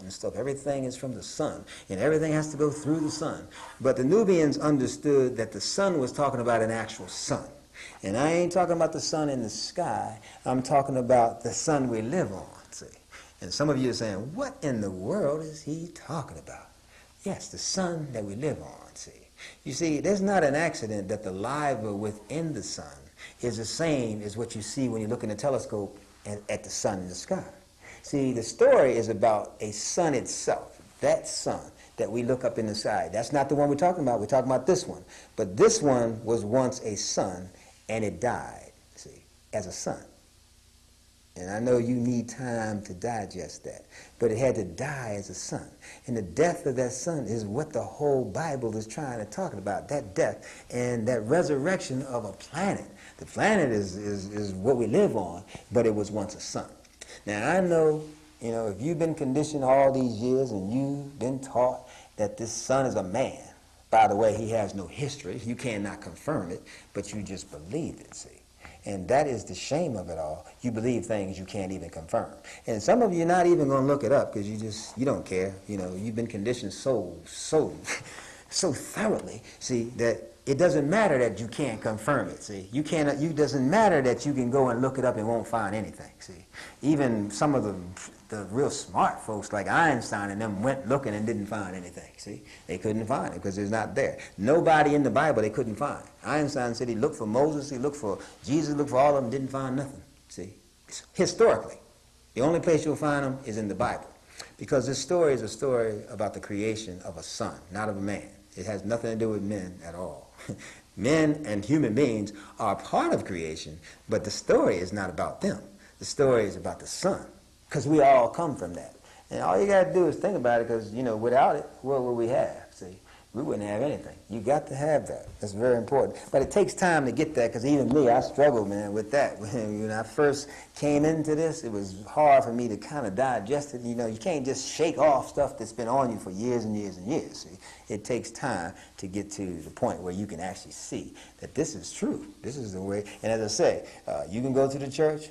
and stuff. Everything is from the sun, and everything has to go through the sun. But the Nubians understood that the sun was talking about an actual sun. And I ain't talking about the sun in the sky. I'm talking about the sun we live on, see. And some of you are saying, what in the world is he talking about? Yes, the sun that we live on, see. You see, there's not an accident that the lava within the sun is the same as what you see when you look in a telescope at the sun in the sky. See, the story is about a sun itself, that sun that we look up in the sky. That's not the one we're talking about. We're talking about this one. But this one was once a sun, and it died, see, as a sun. And I know you need time to digest that. But it had to die as a sun. And the death of that sun is what the whole Bible is trying to talk about, that death and that resurrection of a planet. The planet is what we live on, but it was once a sun. Now, I know, if you've been conditioned all these years and you've been taught that this sun is a man, by the way, he has no history. You cannot confirm it, but you just believe it, see. And that is the shame of it all. You believe things you can't even confirm. And some of you are not even going to look it up because you don't care. You've been conditioned so thoroughly, see, that it doesn't matter that you can't confirm it, see. It doesn't matter that you can go and look it up and won't find anything, see. Even some of the real smart folks like Einstein and them went looking and didn't find anything, see. They couldn't find it because it's not there. Nobody in the Bible they couldn't find. Einstein said he looked for Moses, he looked for Jesus, looked for all of them, didn't find nothing, see. Historically, the only place you'll find them is in the Bible because this story is a story about the creation of a son, not of a man. It has nothing to do with men at all. Men and human beings are part of creation, but the story is not about them. The story is about the sun, because we all come from that. And all you got to do is think about it, because, without it, what would we have? See, we wouldn't have anything. You got to have that. That's very important. But it takes time to get that, because even me, I struggled, man, with that. When I first came into this, it was hard for me to kind of digest it. You can't just shake off stuff that's been on you for years and years and years. See? It takes time to get to the point where you can actually see that this is true. This is the way. And as I say, you can go to the church.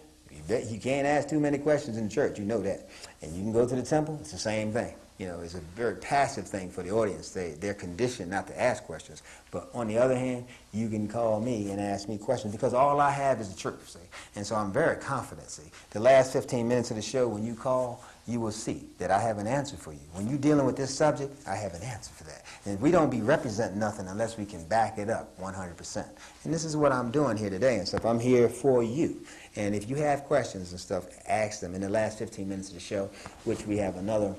You can't ask too many questions in the church. You know that. And you can go to the temple. It's the same thing. It's a very passive thing for the audience. They're conditioned not to ask questions. But on the other hand, you can call me and ask me questions because all I have is the truth, see. And so I'm very confident, see. The last 15 minutes of the show, when you call, you will see that I have an answer for you. When you're dealing with this subject, I have an answer for that. And we don't be representing nothing unless we can back it up 100%. And this is what I'm doing here today and stuff. I'm here for you. And if you have questions and stuff, ask them in the last 15 minutes of the show, which we have another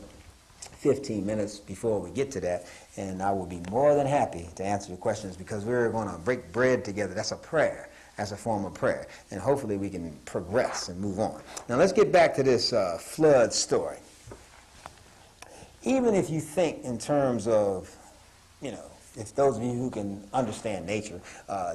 15 minutes before we get to that, and I will be more than happy to answer your questions because we're going to break bread together. That's a prayer. That's a form of prayer. And hopefully we can progress and move on. Now let's get back to this flood story. Even if you think in terms of, if those of you who can understand nature,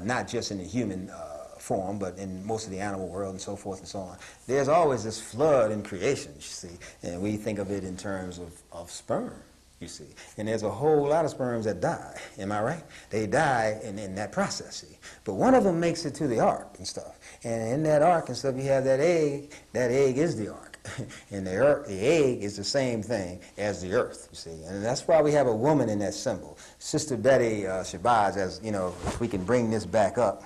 not just in the human form, but in most of the animal world and so forth and so on, there's always this flood in creation, you see. And we think of it in terms of sperm, you see. And there's a whole lot of sperms that die, am I right? They die in that process, see. But one of them makes it to the ark and stuff. And in that ark and stuff, you have that egg. That egg is the ark. And the egg is the same thing as the earth, you see. And that's why we have a woman in that symbol. Sister Betty Shabazz, as if we can bring this back up.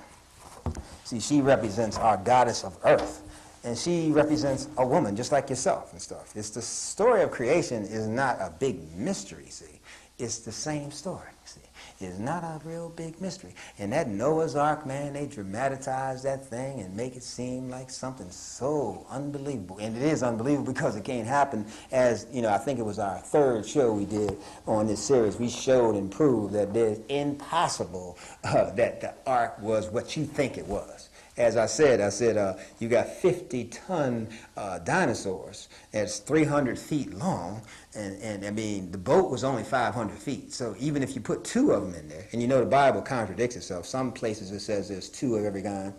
See, she represents our goddess of earth. And she represents a woman just like yourself and stuff. It's the story of creation is not a big mystery, see. It's the same story, see. It's not a real big mystery. And that Noah's Ark, man, they dramatize that thing and make it seem like something so unbelievable. And it is unbelievable because it can't happen as, I think it was our third show we did on this series. We showed and proved that it's impossible that the ark was what you think it was. As I said, you got 50-ton dinosaurs that's 300 feet long, and I mean, the boat was only 500 feet. So even if you put two of them in there, and the Bible contradicts itself. Some places it says there's 2 of every kind,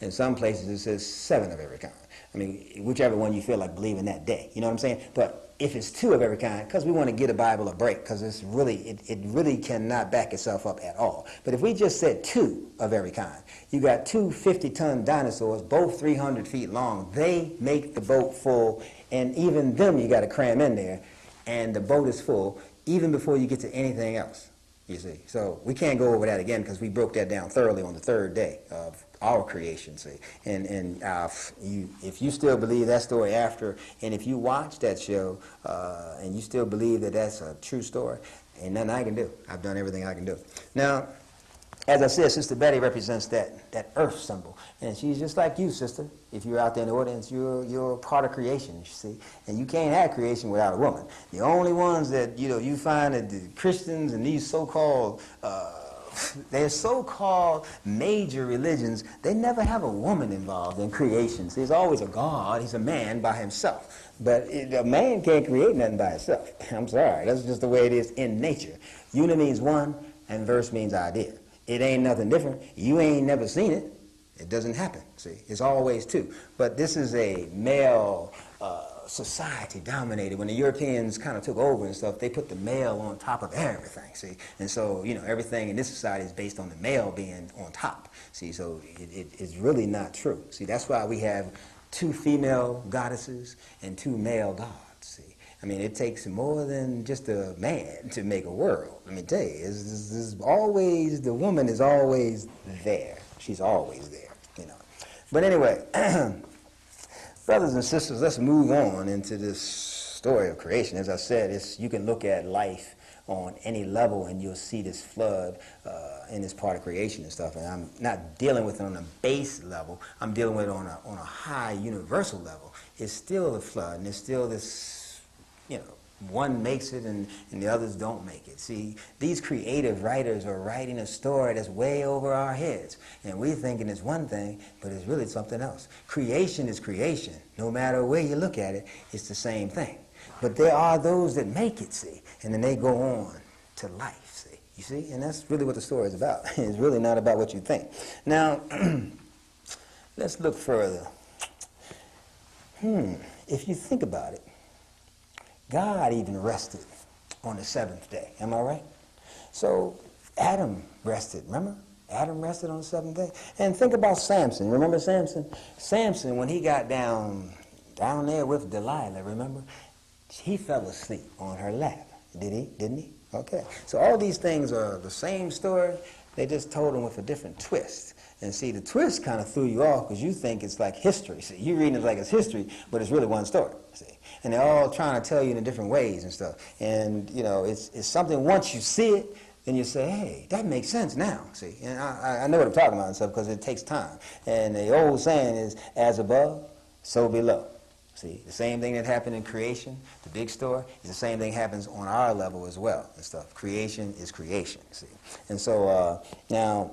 and some places it says 7 of every kind. I mean, whichever one you feel like believing that day. You know what I'm saying? But if it's 2 of every kind, because we want to give the Bible a break, because it really cannot back itself up at all. But if we just said 2 of every kind, you got 2 50-ton dinosaurs, both 300 feet long. They make the boat full, and even them you got to cram in there. and the boat is full even before you get to anything else, you see. So we can't go over that again because we broke that down thoroughly on the third day of our creation, see. And if you still believe that story after, and if you watch that show and you still believe that that's a true story, ain't nothing I can do. I've done everything I can do. Now, as I said, Sister Betty represents that earth symbol. And she's just like you, sister. If you're out there in the audience, you're a part of creation, you see. And you can't have creation without a woman. The only ones that, you find that the Christians and these so-called, they're so-called major religions, they never have a woman involved in creation. See, there's always a God. He's a man by himself. But a man can't create nothing by himself. I'm sorry. That's just the way it is in nature. Una means one, and verse means idea. It ain't nothing different. You ain't never seen it. It doesn't happen, see. It's always two. But this is a male society dominated. When the Europeans kind of took over and stuff, they put the male on top of everything, see. And so, everything in this society is based on the male being on top, see. So it's really not true. See, that's why we have 2 female goddesses and 2 male gods, see. I mean, it takes more than just a man to make a world. Let me tell you, it's always, the woman is always there. She's always there, But anyway, brothers and sisters, let's move on into this story of creation. As I said, you can look at life on any level and you'll see this flood in this part of creation and stuff. And I'm not dealing with it on a base level. I'm dealing with it on a high universal level. It's still a flood, and it's still this, one makes it and the others don't make it. See, these creative writers are writing a story that's way over our heads. And we're thinking it's one thing, but it's really something else. Creation is creation. No matter where you look at it, it's the same thing. But there are those that make it, see, and then they go on to life, see. You see? And that's really what the story is about. It's really not about what you think. Now, let's look further. If you think about it, God even rested on the 7th day. Am I right? So Adam rested, remember? Adam rested on the 7th day. And think about Samson. Remember Samson? Samson, when he got down there with Delilah, remember? He fell asleep on her lap. Did he? Didn't he? Okay. So all these things are the same story. They just told them with a different twist. And see, the twist kind of threw you off because you think it's like history. See, you're reading it like it's history, but it's really one story. See, and they're all trying to tell you in different ways and stuff. And it's something. Once you see it, then you say, "Hey, that makes sense now." See, and I know what I'm talking about and stuff because it takes time. And the old saying is, "As above, so below." See, the same thing that happened in creation, the big story, is the same thing happens on our level as well and stuff. Creation is creation. See, and so now.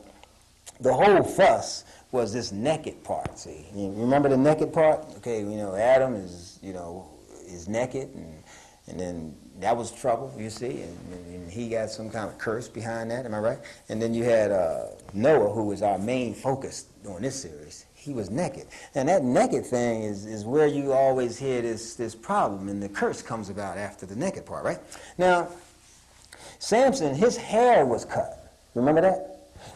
The whole fuss was this naked part, see. You remember the naked part? Okay, Adam is naked, and then that was trouble, you see, and he got some kind of curse behind that, am I right? And then you had Noah, who was our main focus on this series. He was naked. And that naked thing is where you always hear this problem, and the curse comes about after the naked part, right? Now, Samson, his hair was cut. Remember that?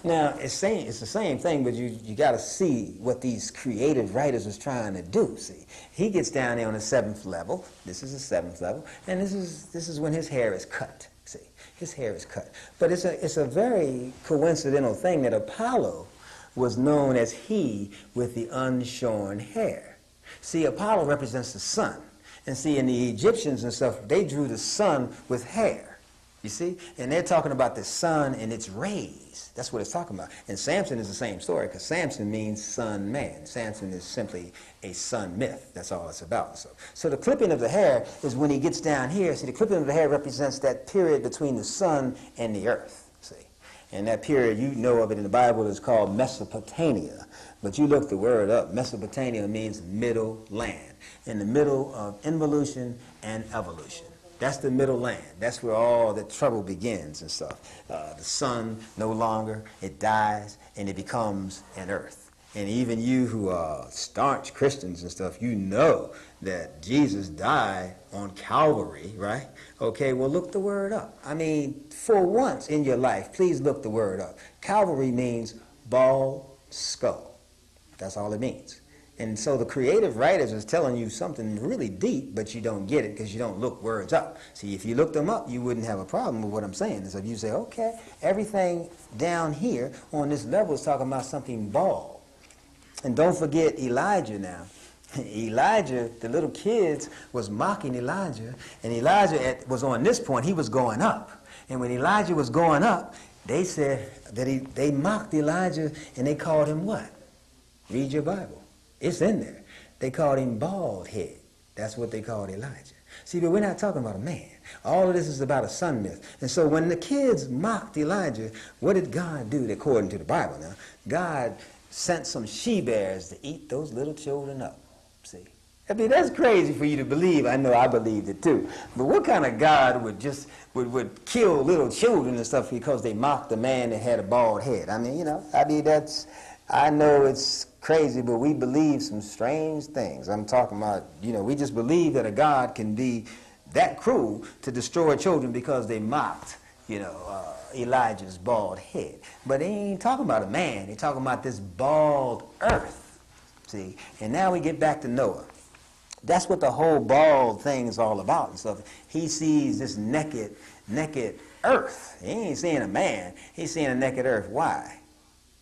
Now, it's the same thing, but you got to see what these creative writers was trying to do, see. He gets down there on the 7th level. This is the 7th level. And this is when his hair is cut, see. His hair is cut. But it's a very coincidental thing that Apollo was known as he with the unshorn hair. See, Apollo represents the sun. And see, in the Egyptians and stuff, they drew the sun with hair. You see? And they're talking about the sun and its rays. That's what it's talking about. And Samson is the same story because Samson means sun man. Samson is simply a sun myth. That's all it's about. So the clipping of the hair is when he gets down here. See, the clipping of the hair represents that period between the sun and the earth. See? And that period, you know of it in the Bible, is called Mesopotamia. But you look the word up. Mesopotamia means middle land. In the middle of involution and evolution. That's the middle land. That's where all the trouble begins and stuff. The sun no longer, it dies, and it becomes an earth. And even you who are staunch Christians and stuff, you know that Jesus died on Calvary, right? Okay, well, look the word up. I mean, for once in your life, please look the word up. Calvary means bald skull. That's all it means. And so the creative writers is telling you something really deep, but you don't get it because you don't look words up. See, if you looked them up, you wouldn't have a problem with what I'm saying. So if you say, okay, everything down here on this level is talking about something bald. And don't forget Elijah now. Elijah, the little kids was mocking Elijah, and Elijah was on this point, he was going up. And when Elijah was going up, they said that they mocked Elijah, and they called him what? Read your Bible. It's in there. They called him bald head. That's what they called Elijah. See, but we're not talking about a man. All of this is about a sun myth. And so when the kids mocked Elijah, what did God do according to the Bible now? God sent some she-bears to eat those little children up. See? I mean, that's crazy for you to believe. I know I believed it too. But what kind of God would just would kill little children and stuff because they mocked a man that had a bald head? I mean, I know it's crazy, but we believe some strange things. I'm talking about, we just believe that a God can be that cruel to destroy children because they mocked, Elijah's bald head. But he ain't talking about a man. He's talking about this bald earth. See? And now we get back to Noah. That's what the whole bald thing is all about and stuff. He sees this naked earth. He ain't seeing a man. He's seeing a naked earth. Why?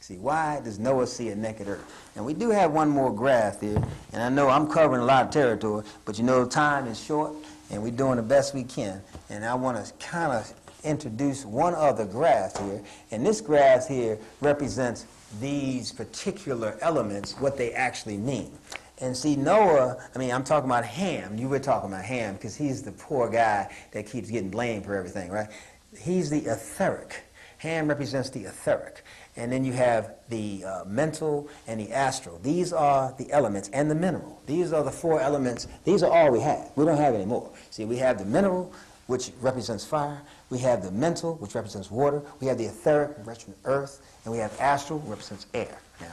See, why does Noah see a naked earth? And we do have one more graph here, and I know I'm covering a lot of territory, but time is short, and we're doing the best we can. And I want to kind of introduce one other graph here, and this graph here represents these particular elements, what they actually mean. And see, Noah, I'm talking about Ham. You were talking about Ham because he's the poor guy that keeps getting blamed for everything, right? He's the etheric. Ham represents the etheric. And then you have the mental and the astral. These are the elements, and the mineral. These are the four elements. These are all we have. We don't have any more. See, we have the mineral, which represents fire. We have the mental, which represents water. We have the etheric, which represents earth. And we have astral, which represents air. Now,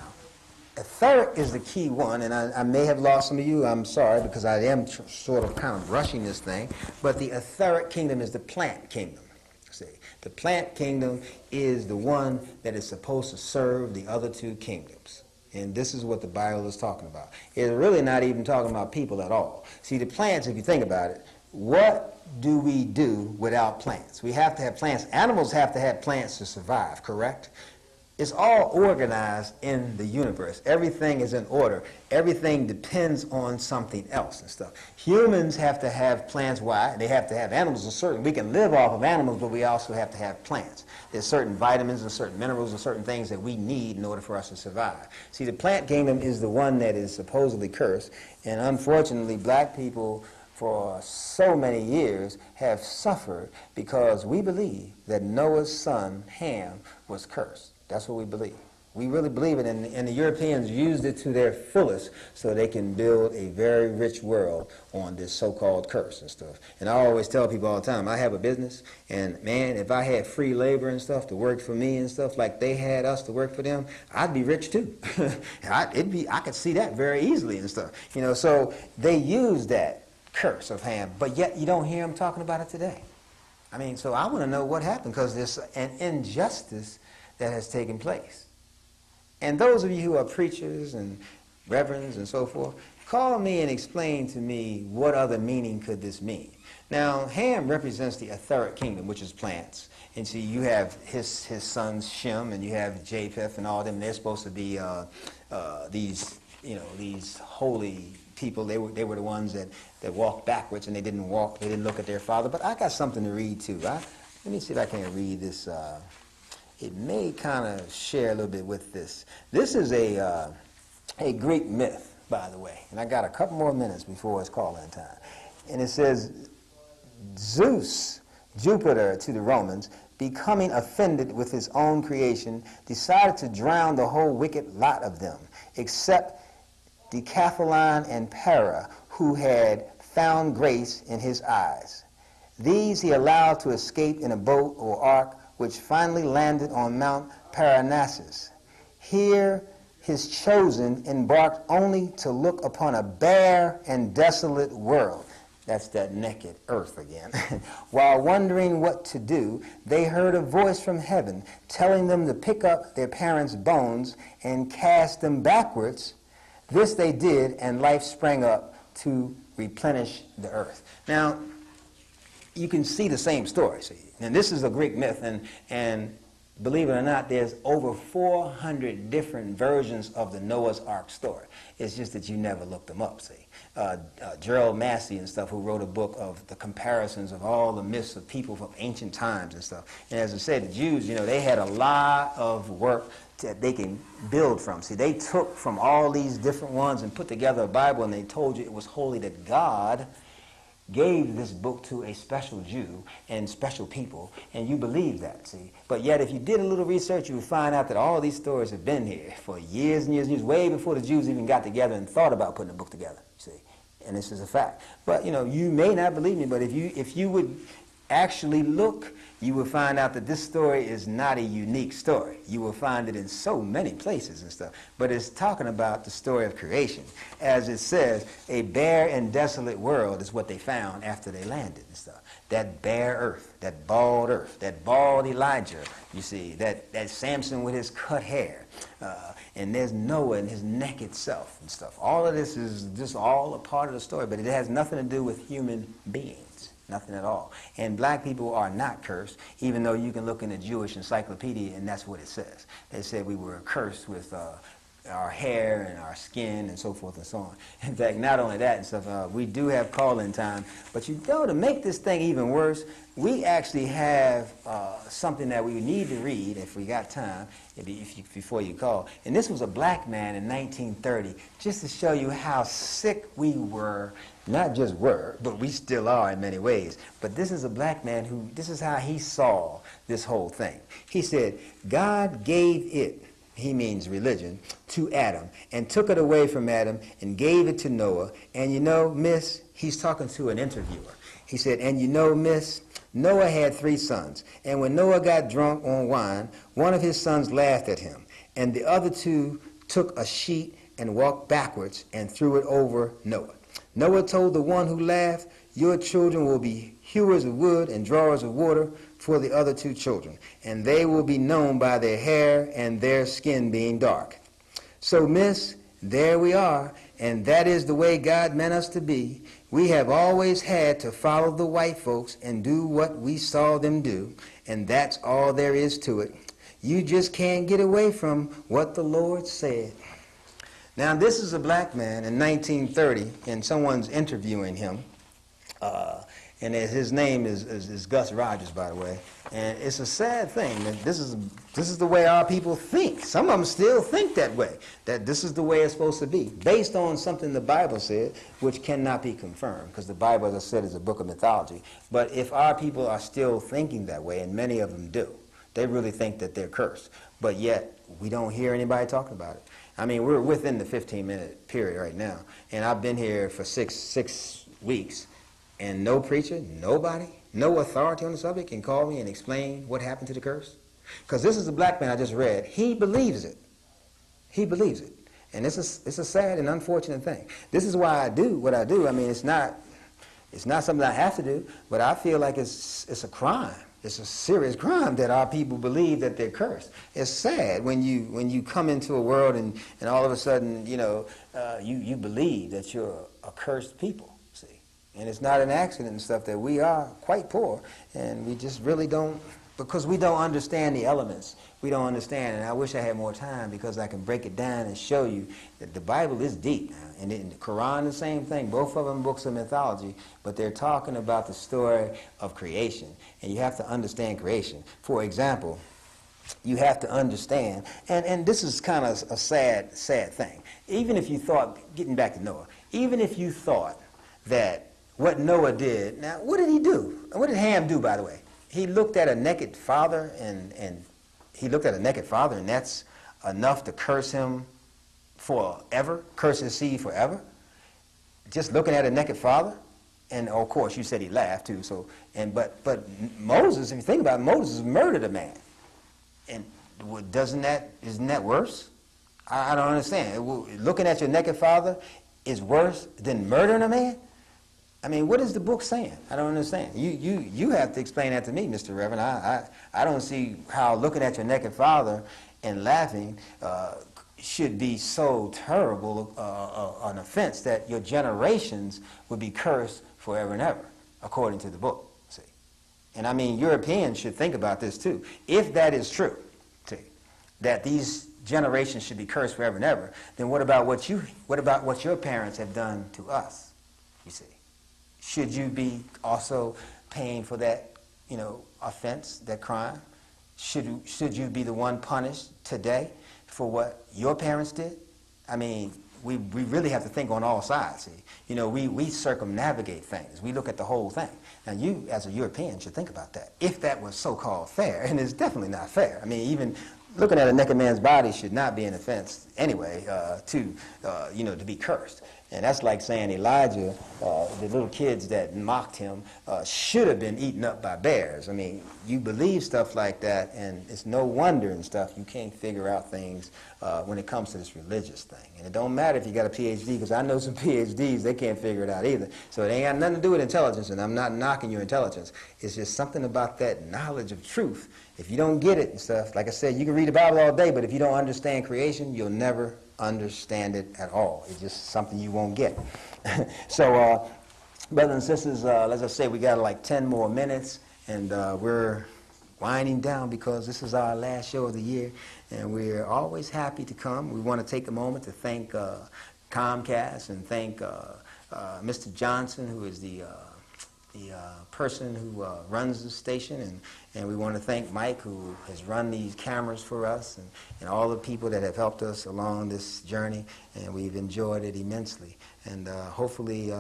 etheric is the key one, and I may have lost some of you. I'm sorry, because I am sort of kind of rushing this thing. But the etheric kingdom is the plant kingdom. See, the plant kingdom is the one that is supposed to serve the other two kingdoms. And this is what the Bible is talking about. It's really not even talking about people at all. See, the plants, if you think about it, what do we do without plants? We have to have plants. Animals have to have plants to survive, correct? It's all organized in the universe. Everything is in order. Everything depends on something else and stuff. Humans have to have plants. Why? They have to have animals. We can live off of animals, but we also have to have plants. There's certain vitamins and certain minerals and certain things that we need in order for us to survive. See, the plant kingdom is the one that is supposedly cursed, and unfortunately, black people for so many years have suffered because we believe that Noah's son, Ham, was cursed. That's what we believe. We really believe it, and the Europeans used it to their fullest so they can build a very rich world on this so-called curse and stuff. And I always tell people all the time, I have a business, and man, if I had free labor and stuff to work for me and stuff like they had us to work for them, I'd be rich too. I could see that very easily and stuff. So they use that curse of Ham, but yet you don't hear them talking about it today. So I want to know what happened, because there's an injustice that has taken place. And those of you who are preachers and reverends and so forth, call me and explain to me what other meaning could this mean. Now, Ham represents the etheric kingdom, which is plants. And see, you have his sons Shem, and you have Japheth and all of them. They're supposed to be these holy people. They were the ones that walked backwards, and they didn't look at their father. But I got something to read too. Let me see if I can read this. It may kind of share a little bit with this. This is a Greek myth, by the way. And I got a couple more minutes before it's calling time. And it says, Zeus, Jupiter to the Romans, becoming offended with his own creation, decided to drown the whole wicked lot of them, except Decathlon and Para, who had found grace in his eyes. These he allowed to escape in a boat or ark, which finally landed on Mount Parnassus. Here his chosen embarked only to look upon a bare and desolate world. That's that naked earth again. While wondering what to do, they heard a voice from heaven telling them to pick up their parents' bones and cast them backwards. This they did, and life sprang up to replenish the earth. Now, you can see the same story. See? And this is a Greek myth, and believe it or not, there's over 400 different versions of the Noah's Ark story. It's just that you never looked them up, see. Gerald Massey and stuff, who wrote a book of the comparisons of all the myths of people from ancient times and stuff. And as I said, the Jews, you know, they had a lot of work that they can build from. See, they took from all these different ones and put together a Bible, and they told you it was holy, that God gave this book to a special Jew and special people, and you believe that, see. But yet, if you did a little research, you would find out that all these stories have been here for years and years and years, way before the Jews even got together and thought about putting a book together, see. And this is a fact. But, you know, you may not believe me, but if you would actually look, you will find out that this story is not a unique story. You will find it in so many places and stuff. But it's talking about the story of creation. As it says, a bare and desolate world is what they found after they landed and stuff. That bare earth, that bald Elijah, you see, that Samson with his cut hair. And there's Noah and his naked self and stuff. All of this is just all a part of the story, but it has nothing to do with human beings. Nothing at all. And black people are not cursed, even though you can look in the Jewish encyclopedia and that's what it says. They said we were cursed with our hair and our skin and so forth and so on. In fact, not only that and stuff, we do have call-in time, but you know, to make this thing even worse, we actually have something that we need to read if we got time before you call. And this was a black man in 1930, just to show you how sick we were. Not just were, but we still are in many ways. But this is a black man who, this is how he saw this whole thing. He said, God gave it, he means religion, to Adam, and took it away from Adam and gave it to Noah. And you know, miss, he's talking to an interviewer. He said, and you know, miss, Noah had 3 sons. And when Noah got drunk on wine, one of his sons laughed at him. And the other 2 took a sheet and walked backwards and threw it over Noah. Noah told the one who laughed, your children will be hewers of wood and drawers of water for the other 2 children, and they will be known by their hair and their skin being dark. So, miss, there we are, and that is the way God meant us to be. We have always had to follow the white folks and do what we saw them do, and that's all there is to it. You just can't get away from what the Lord said. Now, this is a black man in 1930, and someone's interviewing him, and his name is Gus Rogers, by the way. And it's a sad thing that this is the way our people think. Some of them still think that way, that this is the way it's supposed to be, based on something the Bible said, which cannot be confirmed, because the Bible, as I said, is a book of mythology. But if our people are still thinking that way, and many of them do, they really think that they're cursed. But yet, we don't hear anybody talking about it. I mean, we're within the 15-minute period right now, and I've been here for six weeks, and no preacher, nobody, no authority on the subject can call me and explain what happened to the curse. Because this is a black man I just read. He believes it. He believes it. And it's a sad and unfortunate thing. This is why I do what I do. I mean, it's not something I have to do, but I feel like it's a crime. It's a serious crime that our people believe that they're cursed. It's sad when you come into a world and all of a sudden, you know, you believe that you're a cursed people, see. And it's not an accident and stuff that we are quite poor, and we just really don't, because we don't understand the elements. We don't understand, and I wish I had more time because I can break it down and show you that the Bible is deep. And in the Quran, the same thing. Both of them books of mythology, but they're talking about the story of creation, and you have to understand creation. For example, you have to understand, and this is kind of a sad thing. Even if you thought, getting back to Noah, even if you thought that what Noah did, now what did he do? What did Ham do, by the way? He looked at a naked father, and that's enough to curse him forever, curse his seed forever. Just looking at a naked father, and of course you said he laughed too. So, but Moses, if you think about it, Moses murdered a man, and isn't that worse? I don't understand. Looking at your naked father is worse than murdering a man? I mean, what is the book saying? I don't understand. You have to explain that to me, Mr. Reverend. I don't see how looking at your naked father and laughing should be so terrible an offense that your generations would be cursed forever and ever, according to the book. See, and I mean, Europeans should think about this too. If that is true, see, that these generations should be cursed forever and ever, then what about what your parents have done to us? You see, should you be also paying for that, offense, that crime? Should you be the one punished today for what your parents did? I mean, we really have to think on all sides. See, we circumnavigate things. We look at the whole thing. Now, you, as a European, should think about that. If that was so-called fair, and it's definitely not fair. I mean, even looking at a naked man's body should not be an offense anyway to be cursed. And that's like saying Elijah, the little kids that mocked him, should have been eaten up by bears. I mean, you believe stuff like that, and it's no wonder and stuff you can't figure out things when it comes to this religious thing. And it don't matter if you got a PhD, because I know some PhDs, they can't figure it out either. So it ain't got nothing to do with intelligence, and I'm not knocking your intelligence. It's just something about that knowledge of truth. If you don't get it and stuff, like I said, you can read the Bible all day, but if you don't understand creation, you'll never understand it at all. It's just something you won't get. So, brothers and sisters, as I say, we got like 10 more minutes, and we're winding down because this is our last show of the year, and we're always happy to come. We want to take a moment to thank Comcast and thank Mr. Johnson, who is the person who runs the station, and we want to thank Mike, who has run these cameras for us, and all the people that have helped us along this journey, and we've enjoyed it immensely. And hopefully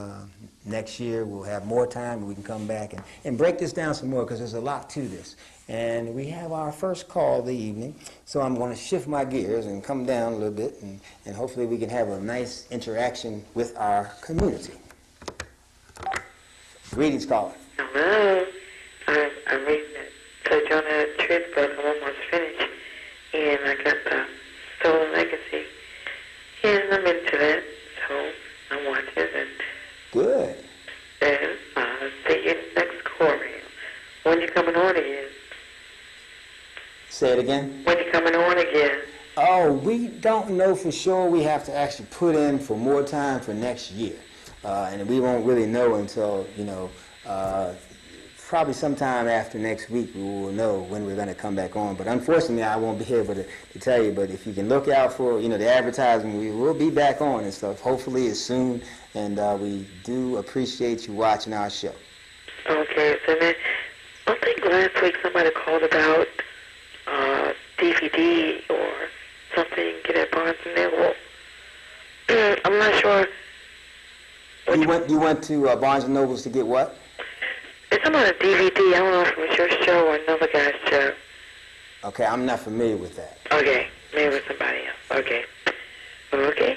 next year we'll have more time and we can come back and break this down some more, because there's a lot to this. And we have our first call of the evening, so I'm going to shift my gears and come down a little bit, and hopefully we can have a nice interaction with our community. Greetings, caller. Hello. I'm reading the Jonah Truth book. I'm almost finished. And I got the Stolen Legacy. And I'm into that. So I'm watching it. Good. And see you next quarter. When you coming on again? Say it again. When you coming on again? Oh, we don't know for sure. We have to actually put in for more time for next year. And we won't really know until, probably sometime after next week we will know when we're going to come back on. But unfortunately, I won't be able to tell you. But if you can look out for, the advertising, we will be back on and stuff. Hopefully it's soon. And we do appreciate you watching our show. Okay. So then, I think last week somebody called about DVD or something, get at Barnes & Noble. I'm not sure. You went to Barnes & Nobles to get what? It's about a DVD. I don't know if it was your show or another guy's show. Okay, I'm not familiar with that. Okay, maybe with somebody else. Okay. Okay.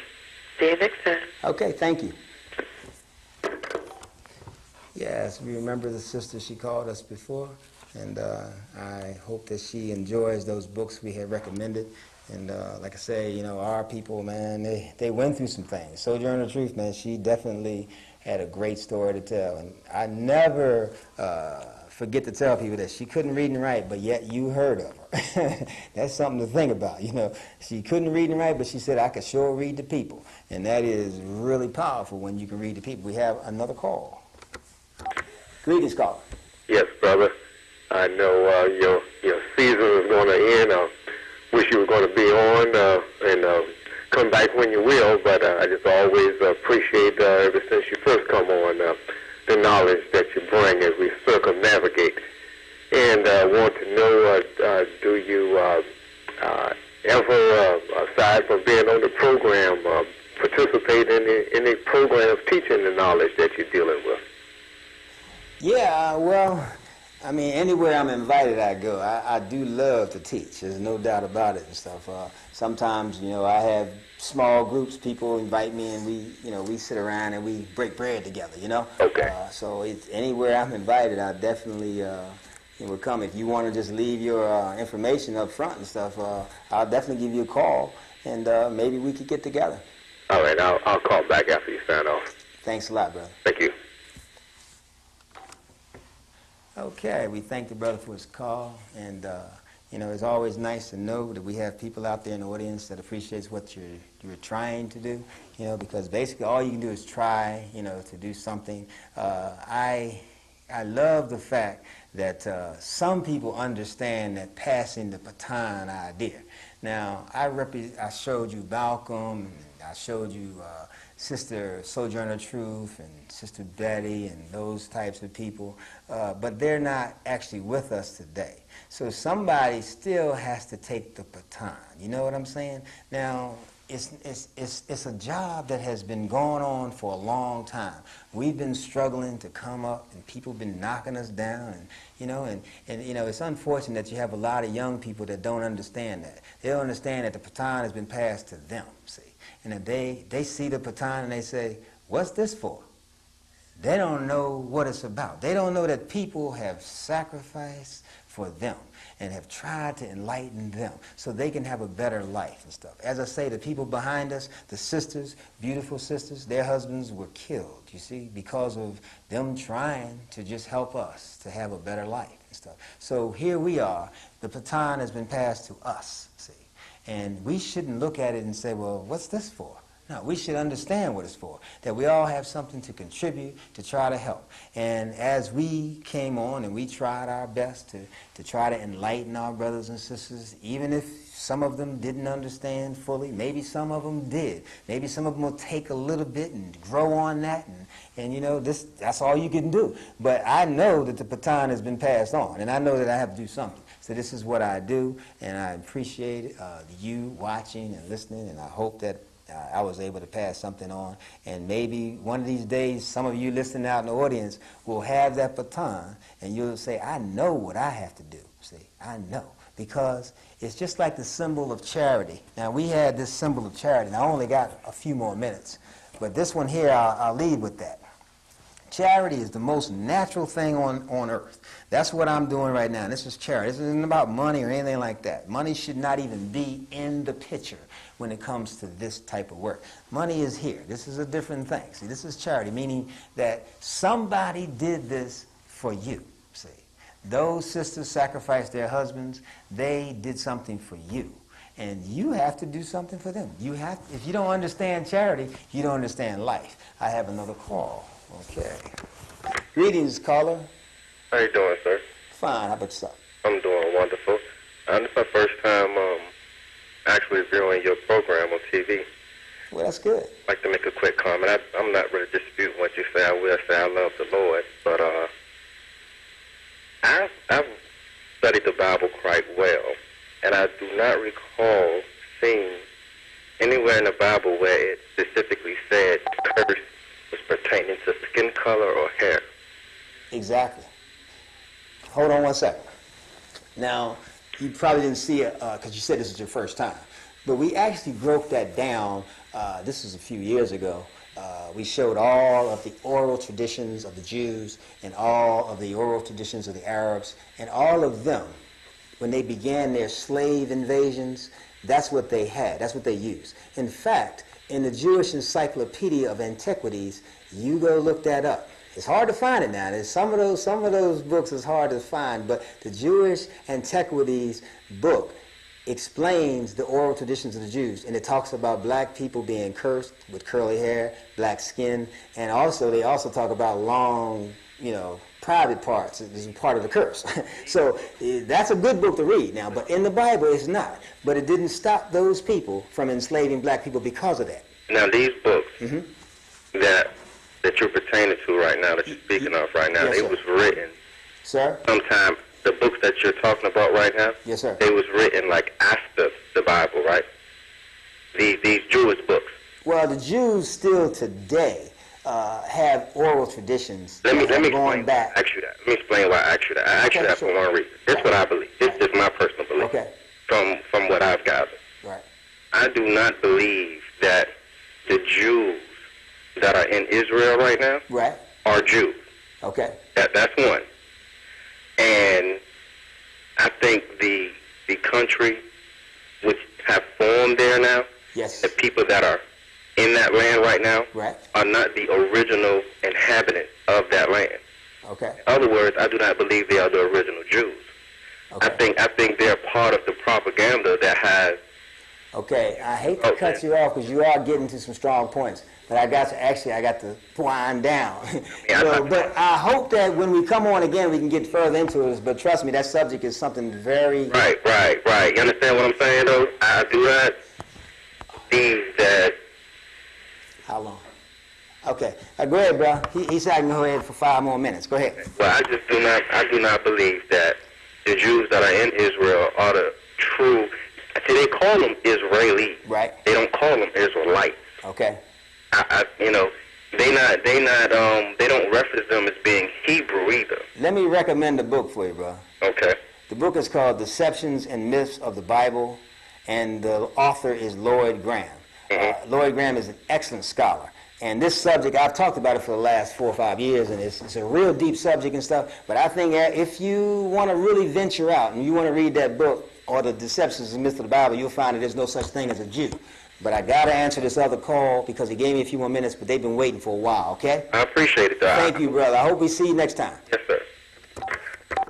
See you next time. Okay, thank you. Yes, we remember the sister, she called us before, and I hope that she enjoys those books we had recommended. And like I say, our people, man, they went through some things. Sojourner Truth, man, she definitely had a great story to tell. And I never forget to tell people that she couldn't read and write, but yet you heard of her. That's something to think about, She couldn't read and write, but she said, I could sure read the people. And that is really powerful when you can read the people. We have another call. Greetings, caller. Yes, brother. I know your season is going to end. Wish you were going to be on and come back when you will, but I just always appreciate, ever since you first come on, the knowledge that you bring as we circumnavigate. And I want to know, do you ever, aside from being on the program, participate in any programs teaching the knowledge that you're dealing with? Yeah, well, I mean, anywhere I'm invited, I go. I do love to teach. There's no doubt about it and stuff. Sometimes, I have small groups. People invite me, and we sit around and we break bread together. Okay. So it's anywhere I'm invited, I definitely will come. If you want to just leave your information up front and stuff, I'll definitely give you a call, and maybe we could get together. All right. I'll call back after you sign off. Thanks a lot, brother. Thank you. Okay, we thank the brother for his call, and You know, it's always nice to know that we have people out there in the audience that appreciates what you're trying to do, you know, because basically all you can do is try, you know, to do something. I love the fact that some people understand that passing the baton idea. Now, I showed you Malcolm, and I showed you Sister Sojourner Truth and Sister Betty and those types of people, but they're not actually with us today. So somebody still has to take the baton. You know what I'm saying? Now, it's a job that has been going on for a long time. We've been struggling to come up, and people have been knocking us down, and you know, it's unfortunate that you have a lot of young people that don't understand that. They don't understand that the baton has been passed to them, see, and that they see the baton and they say, "What's this for?" They don't know what it's about. They don't know that people have sacrificed for them and have tried to enlighten them so they can have a better life and stuff. As I say, the people behind us, the sisters, beautiful sisters, their husbands were killed, you see, because of them trying to just help us to have a better life and stuff. So here we are. The baton has been passed to us, see. And we shouldn't look at it and say, well, what's this for? No, we should understand what it's for, that we all have something to contribute to try to help. And as we came on and we tried our best to try to enlighten our brothers and sisters, even if some of them didn't understand fully, maybe some of them did. Maybe some of them will take a little bit and grow on that, and you know, that's all you can do. But I know that the baton has been passed on, and I know that I have to do something. So this is what I do, and I appreciate you watching and listening, and I hope that I was able to pass something on, and maybe one of these days some of you listening out in the audience will have that baton and you'll say, I know what I have to do. See, I know, because it's just like the symbol of charity. Now, we had this symbol of charity, and I only got a few more minutes, but this one here, I'll lead with that. Charity is the most natural thing on earth. That's what I'm doing right now. This is charity. This isn't about money or anything like that. Money should not even be in the picture when it comes to this type of work. Money is here. This is a different thing. See, this is charity, meaning that somebody did this for you, see. Those sisters sacrificed their husbands. They did something for you. And you have to do something for them. If you don't understand charity, you don't understand life. I have another call. Okay. Greetings, caller. How you doing, sir? Fine. How about yourself? I'm doing wonderful. This is my first time actually viewing your program on TV. Well, that's good. I'd like to make a quick comment. I'm not really disputing what you say. I will say I love the Lord, but I've studied the Bible quite well, and I do not recall seeing anywhere in the Bible where it specifically said curse was pertaining to skin color or hair. Exactly. Hold on one second. Now, you probably didn't see it because you said this is your first time, but we actually broke that down. This was a few years ago. We showed all of the oral traditions of the Jews and all of the oral traditions of the Arabs, and all of them, when they began their slave invasions, that's what they had. That's what they used. In fact, in the Jewish Encyclopedia of Antiquities, you go look that up. It's hard to find it now. There's some of those books is hard to find, but the Jewish Antiquities book explains the oral traditions of the Jews, and it talks about black people being cursed with curly hair, black skin, and they also talk about long, private parts as part of the curse. So that's a good book to read now, but in the Bible it's not. But it didn't stop those people from enslaving black people because of that. Now these books that you're pertaining to right now, that you're speaking of right now, yes, it was written sometime, the books that you're talking about right now, yes, sir. They was written like after the Bible, right? These Jewish books. Well, the Jews still today have oral traditions. Let me going back. Let me explain why I asked you that. I asked you that for one reason. This is what I believe. This is my personal belief. Okay. From what I've gathered. Right. I do not believe that the Jews that are in Israel right now are Jews. Okay. That's one. And I think the country which have formed there now, yes, the people that are in that land right now are not the original inhabitants of that land. Okay. In other words, I do not believe they are the original Jews. Okay. I think they're part of the propaganda that has. Okay, I hate to cut you off because you are getting to some strong points, but I got to wind down. But I hope that when we come on again, we can get further into it. But trust me, that subject is something very Right. You understand what I'm saying, though? I do not believe that. How long? Okay, go ahead, bro. He said I can go ahead for 5 more minutes. Go ahead. Well, I do not believe that the Jews that are in Israel are the true. See, they call them Israelis. Right. They don't call them Israelites. Okay. You know, they don't reference them as being Hebrew either. Let me recommend a book for you, bro. Okay. The book is called Deceptions and Myths of the Bible, and the author is Lloyd Graham. Lloyd Graham is an excellent scholar. And this subject, I've talked about it for the last 4 or 5 years, and it's a real deep subject and stuff. But I think if you want to really venture out and you want to read that book, or the Deceptions and Myths of the Bible, you'll find that there's no such thing as a Jew. But I got to answer this other call because he gave me a few more minutes, but they've been waiting for a while, okay? I appreciate it, though. Thank you, brother. I hope we see you next time. Yes, sir.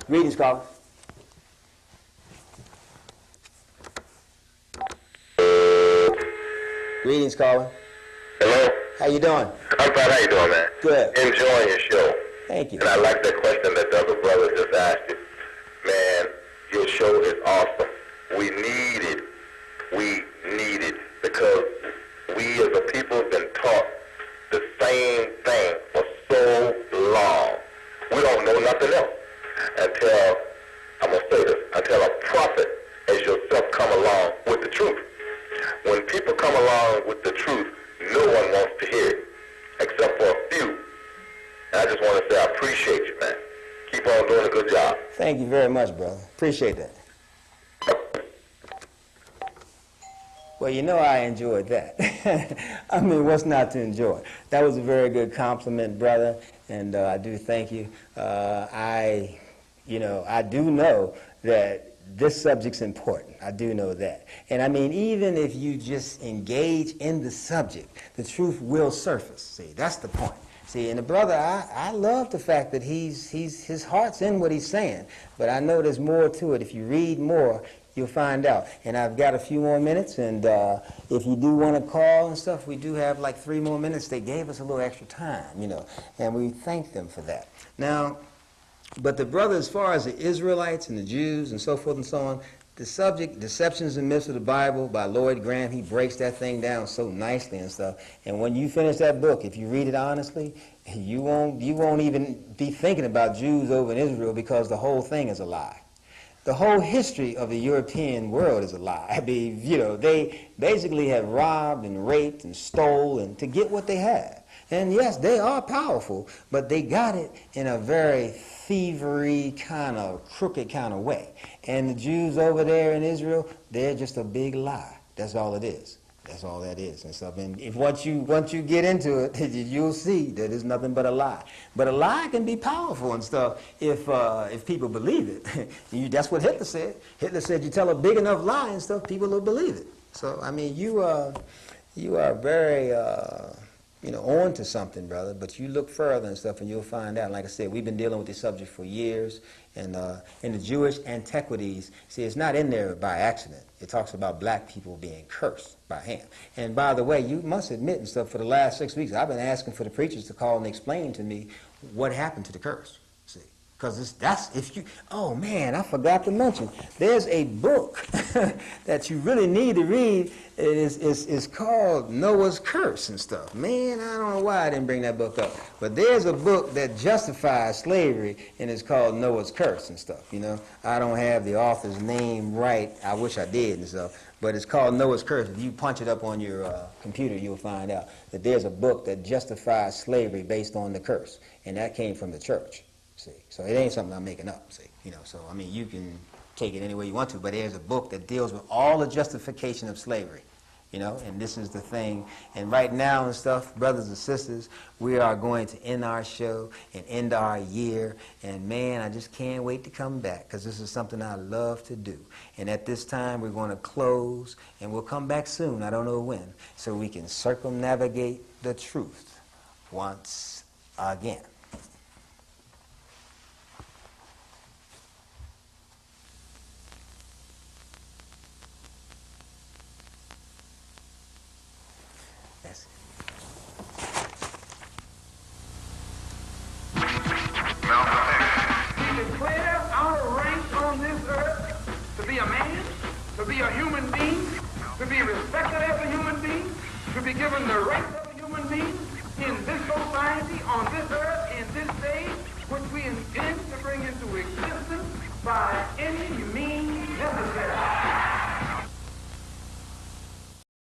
Greetings, caller. Greetings, caller. Hello? How you doing? I'm fine. How you doing, man? Good. Enjoying your show. Thank you. And I like that question that the other brother just asked you. Man, your show is awesome. We need it. Because we as a people have been taught the same thing for so long. We don't know nothing else until, I'm going to say this, until a prophet as yourself come along with the truth. When people come along with the truth, no one wants to hear it, except for a few. And I just want to say I appreciate you, man. Keep on doing a good job. Thank you very much, brother. Appreciate that. Well, you know I enjoyed that. I mean, what's not to enjoy? That was a very good compliment, brother, and I do thank you. I do know that this subject's important. I do know that. And I mean, even if you just engage in the subject, the truth will surface. See, that's the point. See, and the brother, I love the fact that his heart's in what he's saying, but I know there's more to it. If you read more, you'll find out. And I've got a few more minutes, and if you do want to call and stuff, we do have like 3 more minutes. They gave us a little extra time, and we thank them for that. Now, but the brother, as far as the Israelites and the Jews and so forth and so on, the subject, Deceptions and Myths of the Bible by Lloyd Graham, he breaks that thing down so nicely and stuff. And when you finish that book, if you read it honestly, you won't even be thinking about Jews over in Israel because the whole thing is a lie. The whole history of the European world is a lie. I mean, they basically have robbed and raped and stolen to get what they have. And yes, they are powerful, but they got it in a very thievery kind of crooked kind of way. And the Jews over there in Israel, they're just a big lie. That's all it is. That's all that is and stuff. And if once you get into it, you'll see that it's nothing but a lie. But a lie can be powerful and stuff if people believe it. That's what Hitler said. Hitler said you tell a big enough lie and stuff, people will believe it. So I mean, you are very on to something, brother. But you look further and stuff, and you'll find out. Like I said, we've been dealing with this subject for years. And in the Jewish antiquities, see, it's not in there by accident. It talks about black people being cursed by Ham. And by the way, you must admit and stuff, for the last 6 weeks, I've been asking for the preachers to call and explain to me what happened to the curse. See, because oh man, I forgot to mention, there's a book that you really need to read. It's called Noah's Curse and stuff. Man, I don't know why I didn't bring that book up. But there's a book that justifies slavery, and it's called Noah's Curse and stuff, I don't have the author's name right. I wish I did and stuff. But it's called Noah's Curse. If you punch it up on your computer, you'll find out that there's a book that justifies slavery based on the curse. And that came from the church, see. So it ain't something I'm making up, see. So, I mean, you can take it any way you want to, but there's a book that deals with all the justification of slavery. And this is the thing. And right now and stuff, brothers and sisters, we are going to end our show and end our year. And man, I just can't wait to come back because this is something I love to do. And at this time, we're going to close and we'll come back soon. I don't know when. So we can circumnavigate the truth once again. to be given the rights of a human being in this society, on this earth, in this day, which we intend to bring into existence by any means necessary.